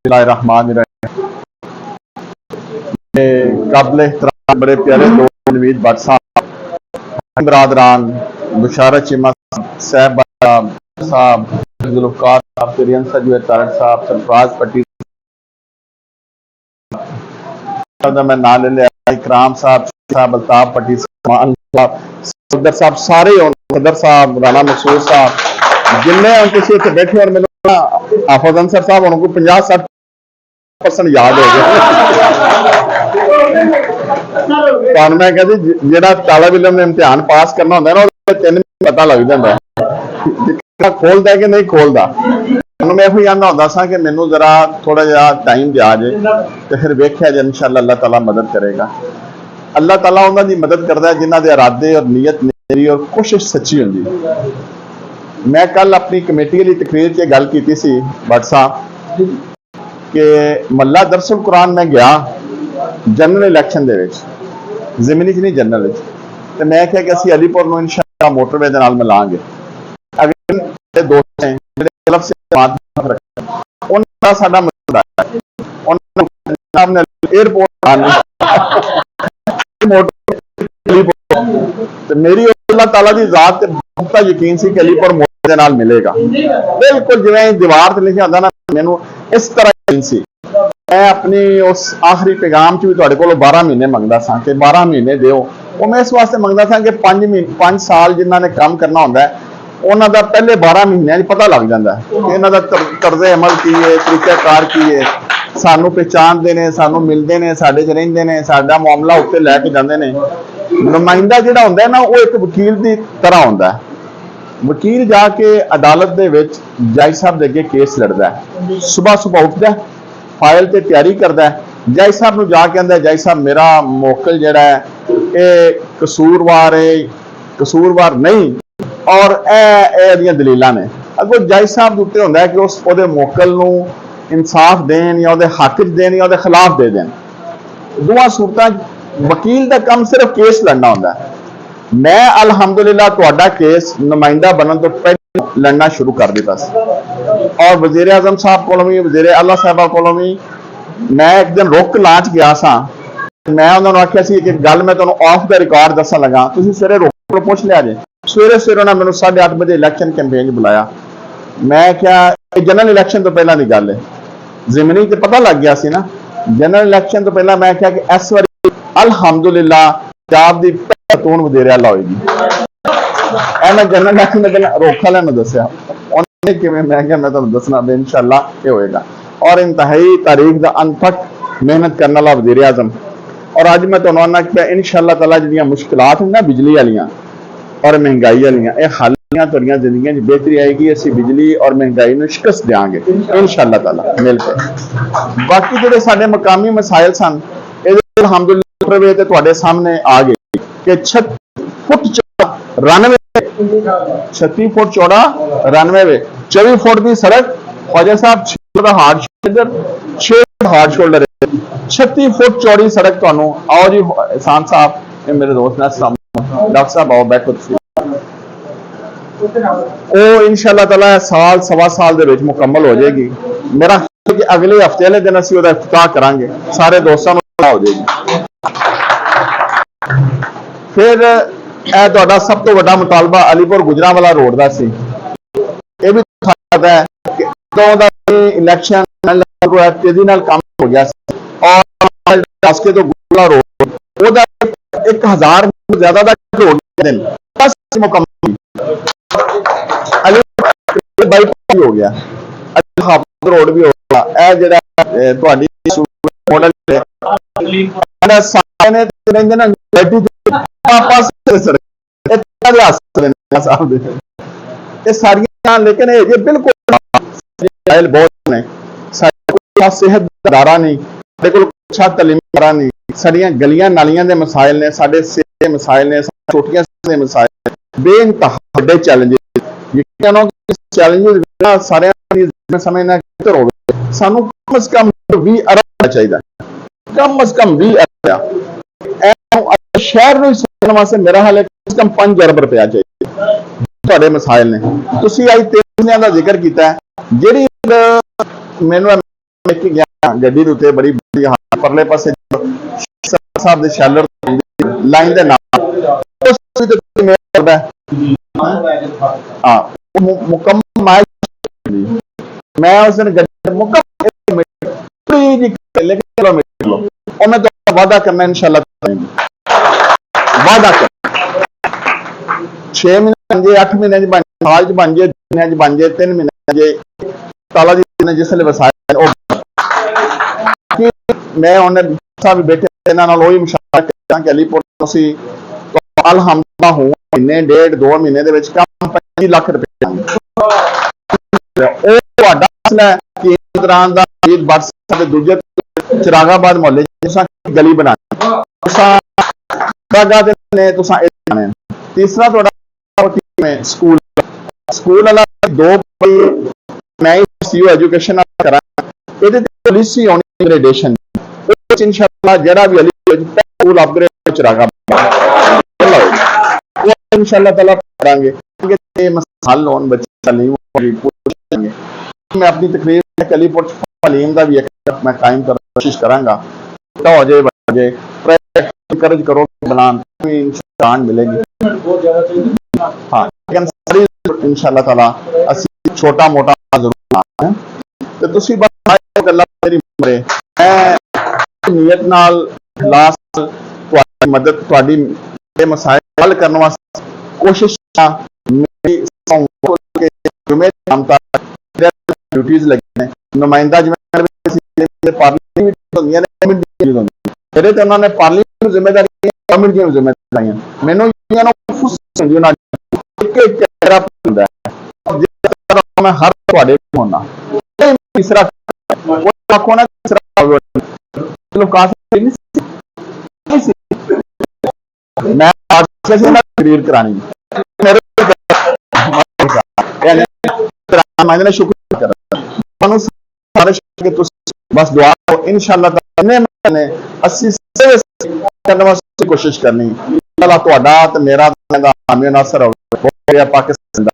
काबिल एहतराम बड़े प्यारे दोस्त नवीद भट्ट साहब, बरादरान बुशारत चीमा साहब साहब, जुल्फ़कार साहब, कुरियन सजूद तारक साहब, सरफराज पट्टी मैं ना ले लिया, इकराम साहब, अल्ताफ पट्टी साहब, सदर साहब, सारे सदर साहब, राना मसूद साहब, जिन्हें तुम इतने बैठे और मैंने हाफिज अंसर साहब उनको 50-60% याद हो गया। मैं कहती जो तालब इलम ने इम्तिहान पास करना होंगे ना 3 महीने पता लग जाता है खोलता है कि नहीं खोलता। मैं यही कहना होता सा कि मैनू जरा थोड़ा जहा टाइम दिया जाए तो फिर वेख्या जाए, इंशाअल्लाह अल्लाह ताला मदद करेगा। अल्लाह ताला उन्होंने मदद करता है जिन्हों के इरादे और नीयत मेरी और कोशिश सच्ची होंगी। मैं कल अपनी कमेटी वाली तकरीर से गल की भट्ट साहब कि मल्ला दरअसल कुरान में गया जनरल इलैक्शन के जमीनी च नहीं जनरल तो मैं क्या कि असी अलीपुर में इंशाअल्लाह मोटरवे के नाल मिलांगे। अगर दोस्त हैं मेरी अल्लाह ताला दी जात पुख्ता यकीन सी कि अलीपुर मोटर दे नाल मिलेगा। बिल्कुल जिवें दीवार ते लिखिया होंदा ना, मैनू इस तरह यकीन सी। मैं अपनी उस आखिरी पैगाम च भी तुहाडे कोलों 12 महीने मंगदा सा कि 12 महीने दिओ। वो मैं इस वास्ते मंगदा सा कि 5 साल जिन्हां ने काम करना होंदा है उन्हों का पहले 12 महीनों पता लग जाता है कि इन्हों का तर्जे अमल की है, तरीकाकार की है, सानू पहचानते हैं, सानू मिलते हैं, साडे च रहिंदे ने, साडा मामला उत्ते लैके जाते हैं। नुमाइंदा जिहड़ा हुंदा है ना वो एक वकील की तरह होंदा है। वकील जाके अदालत दे विच जज साहब दे अगे केस लड़दा है, सुबह सुबह उठदा है, फाइल ते तैयारी करदा है, जज साहब नूं जाके कहंदा है जज साहब मेरा मुवक्किल जिहड़ा है ये कसूरवार है, कसूरवार नहीं और दलील ने अगो जज साहब उत्ते होंदा है कि उस मुवक्किल नूं इंसाफ देन या उहदे हक च देन या उहदे खिलाफ दे देन। दोवां सूरतां वकील का काम सिर्फ केस लड़ना होंदा है। मैं अलहमदुलिल्लाह तुहाडा केस नुमाइंदा बनने तो पहले लड़ना शुरू कर दिता और वजीर आजम साहब कोलों भी, वजीर आला साहबा कोलों भी मैं एक दिन रुक लांच गया सा। मैं उन्होंने आख्या सी कि गल मैं तुहानूं ऑफ द रिकॉर्ड दसन लगा, तुसीं सवेरे रुक को पुछ लिया जे। सवेरे सवेरे उन्होंने मैंने 8:30 बजे इलैक्शन कैंपेन बुलाया। मैं क्या जनरल इलैक्शन तो पहला की गल है, जिमनी तो पता लग गया सी ना। जनरल इलैक्शन तो पहला मैं क्या कि इस बार अलहमदुलिल्लाह पंजाब की पहली वजीर आला होएगी। मैं जनरल इलैक्शन में पहला रोखा वाले दसिया उन्होंने कि मैं क्या मैं तुहानूं दसना भी इंशाअल्लाह ये होएगा। और इंतहाई तारीख का अनथक मेहनत करने वाला वजीर आजम। और अज मैं तुहानूं आना कि इंशाअल्लाह ताला जिहड़ियां मुश्किलात हैं ना बिजली वालियां और महंगाई वालियां ये हल तुहाडियां जिंदगियां च बेहतरी आएगी। असीं बिजली और महंगाई नूं शिकस्त देंगे इंशाअल्लाह ताला मिल के। बाकी जिहड़े साडे मकामी मसाइल सन अलहमदुलिल्लाह ते तुहाडे सामने आ गए कि 36 फुट चौड़ा रनवे, 36 फुट चौड़ा रनवे, 24 फुट की सड़क, ख्वाजा साहब 6 फुट का hard shoulder, 6 foot hard shoulder, 36 foot चौड़ी सड़क। तुहानूं आओ जी एहसान साहब, ये मेरे दोस्त ने डॉक्टर साहब आओ बैठो तुसीं। इंशाअल्लाह ताला साल सवा साल दे विच मुकम्मल हो जाएगी। मेरा कि अगले हफ्ते वाले दिन असीं उहदा इफ्तिताह करांगे, सारे दोस्तों नूं हो जाएगी। फिर यह तुहाडा सब तो वड्डा मुतालबा अलीपुर गुजरांवाला रोड का सी। यह भी पता है कि इलैक्शन तेजी नाल काम हो गया और रास्ते तो गुजरा रोड ओहदा 1000 ज्यादा का रोड दिन बस मुकम्मल बाईपास हो गया, रोड भी हो गया। यह जिहड़ा तुहाडी मॉडल सारियां, लेकिन ये बिल्कुल बहुत ने सेहत अदारा नहीं, अच्छा तलीमी अदारा नहीं, साडियां गलियां नालियां के मसाइल ने, साडे सेहत के मसाइल ने, छोटियां के मसाइल बेइंतहा बड़े चैलेंजेस चैलेंजेस सारे समझना सानू कम अज कम 20 अरब चाहिए, कम अज कम 20 अरब। शहर में सोचने वास्ते मेरा हाल है कम से कम 5 अरब रुपया चाहिए। तुहाडे मसाइल ने तुसीं अज 3 का जिक्र किया, जिहड़ी मैनूं ਮੈਂ ਕਿ ਗਿਆ ਗੱਡੀ ਦੇ ਉੱਤੇ ਬੜੀ ਬੜੀ ਪਰਲੇ ਪਾਸੇ ਸਾਹਿਬ ਦੇ ਸ਼ੈਲਰ ਲਾਈਨ ਦੇ ਨਾਲ ਉਸ ਤੇ ਮੇਰਾ ਕਰਦਾ ਹਾਂ ਮੁਕੰਮਲ ਮੈਂ ਉਸ ਦਿਨ ਗੱਡੀ ਮੁਕੰਮਲ ਲੇਕਿਨ ਕਿਲੋਮੀਟਰ ਲੋ और मैं तो वादा करना इंशाल्लाह वादा कर 6 महीने बन जाए 8 महीने बन साल बन जाए महीने बन जाए 3 महीने जे ताला जी ने जिसले वसाया कि मैं उन्हें साहब बैठे इन्हां नाल ओही मुशावरा करदा कि अलीपुर तुसी अलहमदुलिल्लाह हूं महीने 1.5 2 महीने दे विच काम 25 लाख रुपए ਉਹ ਤੁਹਾਡਾ ਮਸਲਾ ਹੈ ਕਿ ਇਸ ਦੌਰਾਨ ਦਾ ਈਦ WhatsApp ਦੇ ਦੂਜੇ ਚਿਰਾਗਾਬਾਦ ਮੁਹੱਲੇ ਜਿਸਾਂ ਗਲੀ ਬਣਾਣੀ ਤੁਸਾਂ ਬਾਗਾ ਦੇ ਨੇ ਤੁਸਾਂ ਇਹ ਬਣਾਣੇ ਤੀਸਰਾ ਤੁਹਾਡਾ ਸਕੂਲ ਵਾਲਾ ਦੋ ਮੈਂ ਸੀਓ ਐਜੂਕੇਸ਼ਨ ਕਰਾਂ ਇਹਦੇ ਤੇ ਪਾਲਿਸੀ ਆਉਣੀ ਗ੍ਰੇਡੇਸ਼ਨ ਉਹ ਇਨਸ਼ਾਅੱਲਾ ਜਿਹੜਾ ਵੀ ਅਲੀ ਸਕੂਲ ਅਪਗ੍ਰੇਡ ਚਿਰਾਗਾਬਾਦ ਉਹ ਇਨਸ਼ਾਅੱਲਾ ਤਾਲਾ ਕਰਾਂਗੇ ਕਿ ਇਹ ਮਸਲਾ ਹੱਲ ਹੋਣ ਬੱਚੇ ਨਹੀਂ मैं अपनी तकरीर अलीपुर तालीम का भी मैं कायम कर कोशिश करांगा तो हो जाए बन जाए कर्ज करो बनान इंसान मिलेगी हाँ लेकिन सारी इंशाअल्लाह ताला असी छोटा मोटा जरूर तो तुसी बस गल्लां मेरी उम्र मैं नीयत नाल इखलास तुहाडी मदद तुहाडी ये मसाइल हल करने वास्ते कोशिश मेरी जुम्मे ड्यूटीज लगी ने नुमाइंदा जिम्मेदारी पार्लियामेंट होंदियां ने मेरे ते उन्होंने पार्लियामेंट जिम्मेदारी कमेटी दी जिम्मेदारियां मैनूं इन्हां नूं खुश समझो ना एक एक चेहरा हुंदा है जिस तरह मैं हर तुहाडे होना तीसरा वो आखो ना तीसरा चलो काफी नहीं मैं आज से ना तकरीर करानी मेरे मैंने शुक्र करा सारे बस दुआ हो इंशाअल्लाह मैंने 80 करने वास्ते कोशिश करनी अल्लाह तुहाडा ते मेरा हामी नासर हो गया पाकिस्तान